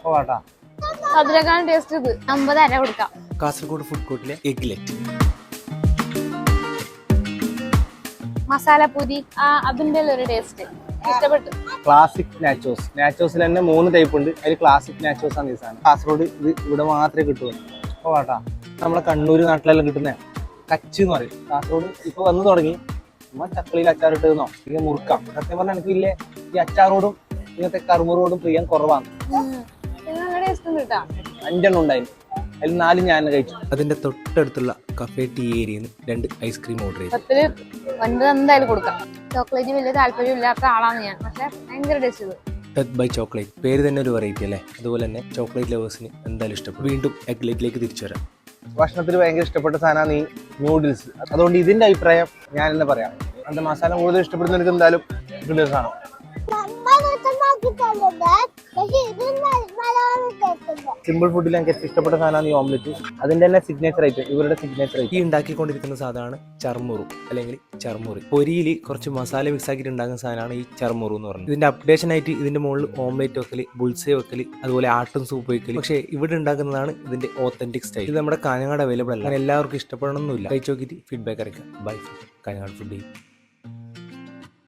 പോവാട്ടാ. അതിലേക്കാണ് ടേസ്റ്റ് ഇത്. 50 അര കൊടുക്കാം. കാസർഗോഡ് ഫുഡ് കോർട്ടിലെ എഗ്ലെറ്റ് മസാലപ്പൂരി അതിന്റെ ഒരു ടേസ്റ്റ് ഇഷ്ടപ്പെട്ടു. Classic nachos. നാച്ചോസിൽ തന്നെ 3 ടൈപ്പ് ഉണ്ട്. അതിൽ ക്ലാസിക് നാച്ചോസ് ആണ് ഈ സാധനം. കാസർഗോഡ് ഇത് ഇവിടെ മാത്രമേ കിട്ടുള്ളൂ. പോവാട്ടാ. നമ്മളെ കണ്ണൂർ നാട്ടിലെല്ലാം കിട്ടുന്ന കച്ച് എന്ന് പറയും. കാസർഗോഡ് ഇപ്പൊ വന്നു തുടങ്ങി. നമ്മൾ ചക്കളിയിൽ അച്ചാറിട്ടതെന്നോ ഇങ്ങനെ മുറുക്കാം. സത്യം പറഞ്ഞാൽ എനിക്ക് ഇല്ലേ ഈ അച്ചാറോടും ഇങ്ങനത്തെ കറുമുറോടും പ്രിയം കുറവാണ്. 5 ഉണ്ടായിരുന്നു. അതിൽ 4 ഞാൻ കഴിച്ചു. അതിന്റെ തൊട്ടടുത്തുള്ള കഫേ ടീ ഏരിയയിൽ 2 ഐസ്ക്രീം ഓർഡർ ചെയ്തു. 9 എന്തായാലും കൊടുക്കാം. ചോക്ലേറ്റ് വലിയ താല്പര്യമില്ലാത്ത ആളാണ് ഞാൻ, പക്ഷെ ഭയങ്കര ടേസ്റ്റ് ഇത്. ഡെത്ത് ബൈ ചോക്ലേറ്റ്, പേര് തന്നെ ഒരു വെറൈറ്റി അല്ലേ. അതുപോലെ തന്നെ ചോക്ലേറ്റ് ലവേഴ്സിന് എന്തായാലും ഇഷ്ടപ്പെടും. വീണ്ടും എഗ്ലെറ്റിലേക്ക് തിരിച്ചു വരാം. ഭക്ഷണത്തിൽ ഭയങ്കര ഇഷ്ടപ്പെട്ട സാധനമാണ് ഈ നൂഡിൽസ്. അതുകൊണ്ട് ഇതിന്റെ അഭിപ്രായം ഞാൻ തന്നെ പറയാം. അതിന്റെ മസാല കൂടുതൽ ഇഷ്ടപ്പെടുന്ന എനിക്ക് എന്തായാലും നൂഡിൽസ് ആണ്. സിമ്പിൾ ഫുഡിൽ എനിക്ക് ഏറ്റവും ഇഷ്ടപ്പെട്ട സാധനമാണ് ഈ ഓംലെറ്റ്. അതിന്റെ തന്നെ സിഗ്നേച്ചർ ഐറ്റം, ഇവരുടെ സിഗ്നേച്ചർ ഐറ്റം. ഈ ഉണ്ടാക്കിക്കൊണ്ടിരിക്കുന്ന സാധനമാണ് ചർമുറു അല്ലെങ്കിൽ ചർമുറി. പൊരിയിൽ കുറച്ച് മസാല മിക്സ് ആക്കിയിട്ട് ഉണ്ടാക്കുന്ന സാധനമാണ് ഈ ചർമുറു എന്ന് പറയുന്നത്. ഇതിന്റെ അപ്ഡേഷൻ ആയിട്ട് ഇതിന്റെ മുകളിൽ ഓംലെറ്റ് വെക്കല്, ബുൾസേ വെക്കല്, അതുപോലെ ആട്ടും സൂപ്പ് വെക്കല്. പക്ഷേ ഇവിടെ ഉണ്ടാക്കുന്നതാണ് ഇതിന്റെ ഓത്തന്റിക് സ്റ്റൈൽ. ഇത് നമ്മുടെ കാഞ്ഞങ്ങാട് അവൈലബിൾ അല്ല. അങ്ങനെ എല്ലാവർക്കും ഇഷ്ടപ്പെടണമെന്നില്ല. കഴിച്ചു നോക്കിയിട്ട് ഫീഡ്ബാക്ക് അറിയിക്കാം. By Kanhangad food.